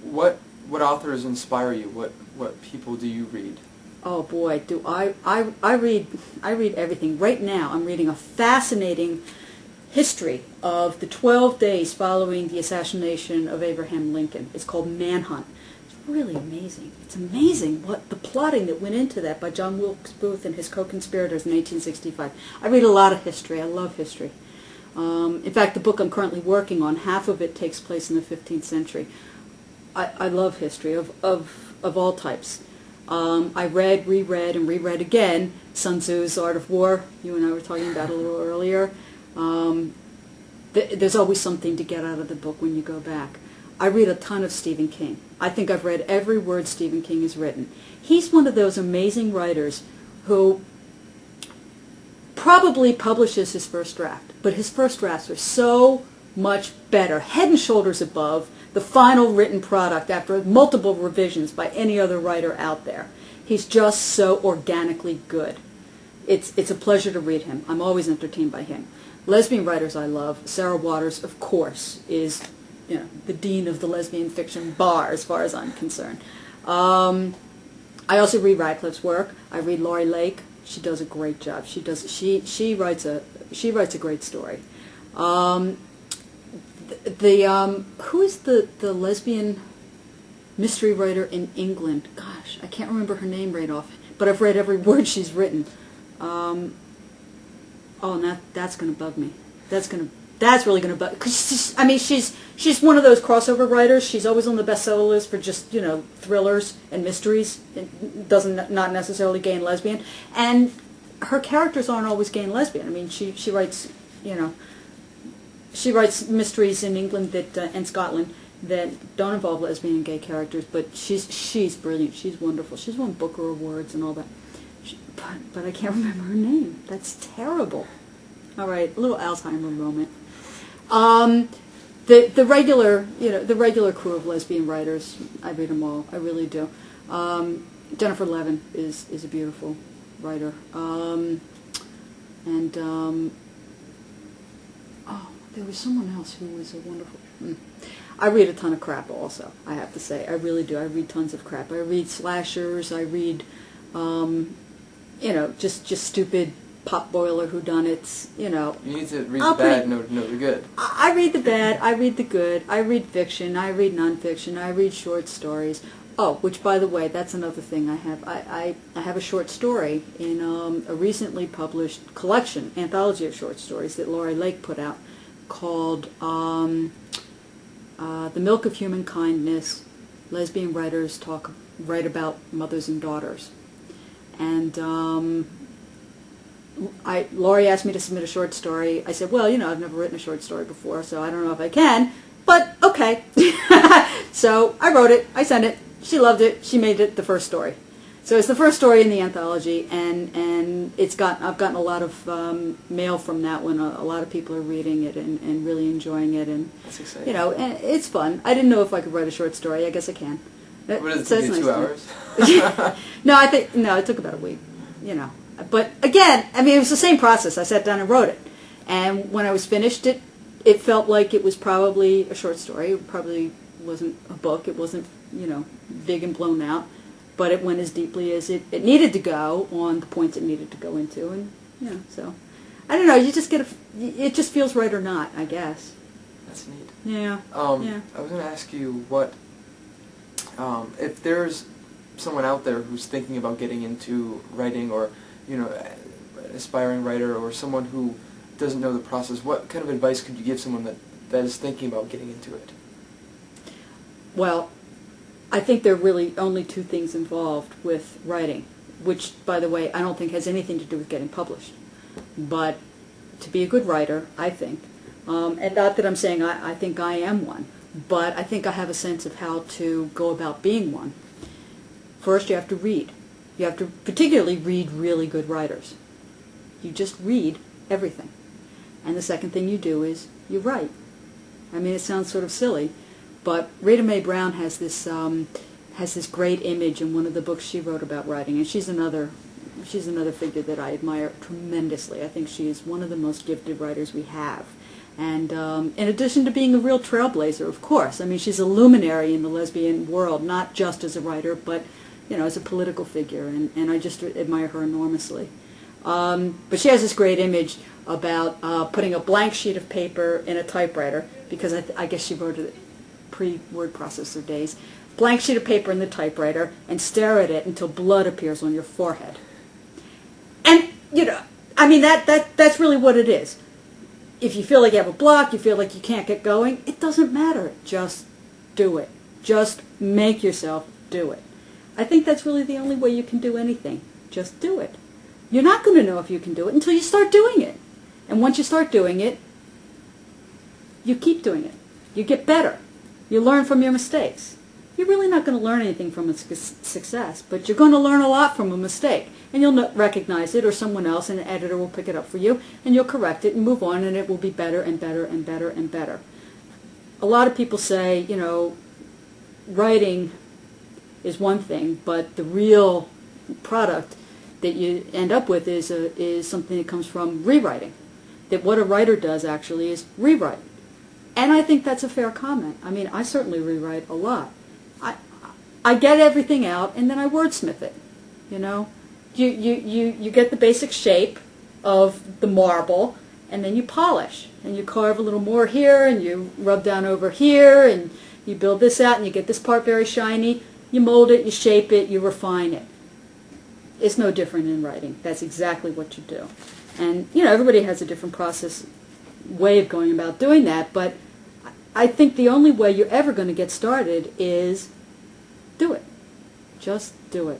What authors inspire you? What people do you read? Oh boy, do I read everything. Right now I'm reading a fascinating history of the 12 days following the assassination of Abraham Lincoln. It's called Manhunt. It's really amazing. It's amazing what the plotting that went into that by John Wilkes Booth and his co-conspirators in 1865. I read a lot of history. I love history. In fact, the book I'm currently working on, half of it takes place in the 15th century. I love history of all types. I read, reread, and reread again Sun Tzu's Art of War. You and I were talking about it a little earlier. There's always something to get out of the book when you go back. I read a ton of Stephen King. I think I've read every word Stephen King has written. He's one of those amazing writers who probably publishes his first draft, but his first drafts are so much better, head and shoulders above the final written product after multiple revisions by any other writer out there. He's just so organically good. It's a pleasure to read him. I'm always entertained by him. Lesbian writers I love. Sarah Waters, of course, is the dean of the lesbian fiction bar as far as I'm concerned. I also read Radcliffe's work. I read Laurie Lake. She does a great job. She writes a great story. Who is the lesbian mystery writer in England? Gosh, I can't remember her name right off, but I've read every word she's written. That's going to bug me. That's really going to bug. Cause she's one of those crossover writers. She's always on the bestseller list for just thrillers and mysteries. Not necessarily gay and lesbian, and her characters aren't always gay and lesbian. I mean, she writes She writes mysteries in England and Scotland that don't involve lesbian and gay characters, but she's brilliant. She's wonderful. She's won Booker Awards and all that. But I can't remember her name. That's terrible. All right, a little Alzheimer moment. The regular crew of lesbian writers, I read them all. I really do. Jennifer Levin is a beautiful writer. There was someone else who was a wonderful... I read a ton of crap also, I have to say. I really do. I read tons of crap. I read slashers. I read, just stupid potboiler whodunits, You need to read the bad, know the good. I read the bad. I read the good. I read fiction. I read nonfiction. I read short stories. Oh, which, by the way, that's another thing I have. I have a short story in a recently published collection, anthology of short stories that Laurie Lake put out, called The Milk of Human Kindness, Lesbian Writers Write About Mothers and Daughters. And Laurie asked me to submit a short story. I said, well, I've never written a short story before, so I don't know if I can, but okay. So I wrote it, I sent it, she loved it, she made it the first story. So it's the first story in the anthology, and I've gotten a lot of mail from that one. A lot of people are reading it and really enjoying it, and that's exciting. And it's fun. I didn't know if I could write a short story. I guess I can. What does it take you, 2 hours? No, it took about a week. But again, it was the same process. I sat down and wrote it, and when I was finished, it felt like it was probably a short story. It probably wasn't a book. It wasn't big and blown out. But it went as deeply as it needed to go on the points it needed to go into, and so I don't know. You just it just feels right or not, I guess. That's neat. Yeah. Yeah. I was going to ask you what if there's someone out there who's thinking about getting into writing, or an aspiring writer, or someone who doesn't know the process. What kind of advice could you give someone that is thinking about getting into it? Well, I think there are really only two things involved with writing, which, by the way, I don't think has anything to do with getting published. But to be a good writer, I think, and not that I'm saying I think I am one, but I think I have a sense of how to go about being one. First, you have to read. You have to particularly read really good writers. You just read everything. And the second thing you do is you write. It sounds sort of silly, but Rita Mae Brown has this great image in one of the books she wrote about writing, and she's another figure that I admire tremendously. I think she is one of the most gifted writers we have. And in addition to being a real trailblazer, of course. I mean, she's a luminary in the lesbian world, not just as a writer, but, you know, as a political figure. And I just admire her enormously. But she has this great image about putting a blank sheet of paper in a typewriter, because I guess she wrote it pre-word processor days. Blank sheet of paper in the typewriter, and stare at it until blood appears on your forehead. And, you know, I mean, that's really what it is. If you feel like you have a block, you feel like you can't get going, it doesn't matter. Just do it. Just make yourself do it. I think that's really the only way you can do anything. Just do it. You're not going to know if you can do it until you start doing it. And once you start doing it, you keep doing it. You get better. You learn from your mistakes. You're really not going to learn anything from a success, but you're going to learn a lot from a mistake. And you'll recognize it, or someone else, and an editor will pick it up for you, and you'll correct it and move on, and it will be better and better and better and better. A lot of people say, you know, writing is one thing, but the real product that you end up with is something that comes from rewriting. That what a writer does actually is rewrite. And I think that's a fair comment. I mean, I certainly rewrite a lot. I get everything out, and then I wordsmith it, you know. You get the basic shape of the marble, and then you polish, and you carve a little more here, and you rub down over here, and you build this out, and you get this part very shiny. You mold it, you shape it, you refine it. It's no different in writing. That's exactly what you do. And, you know, everybody has a different way of going about doing that, but I think the only way you're ever going to get started is do it. Just do it.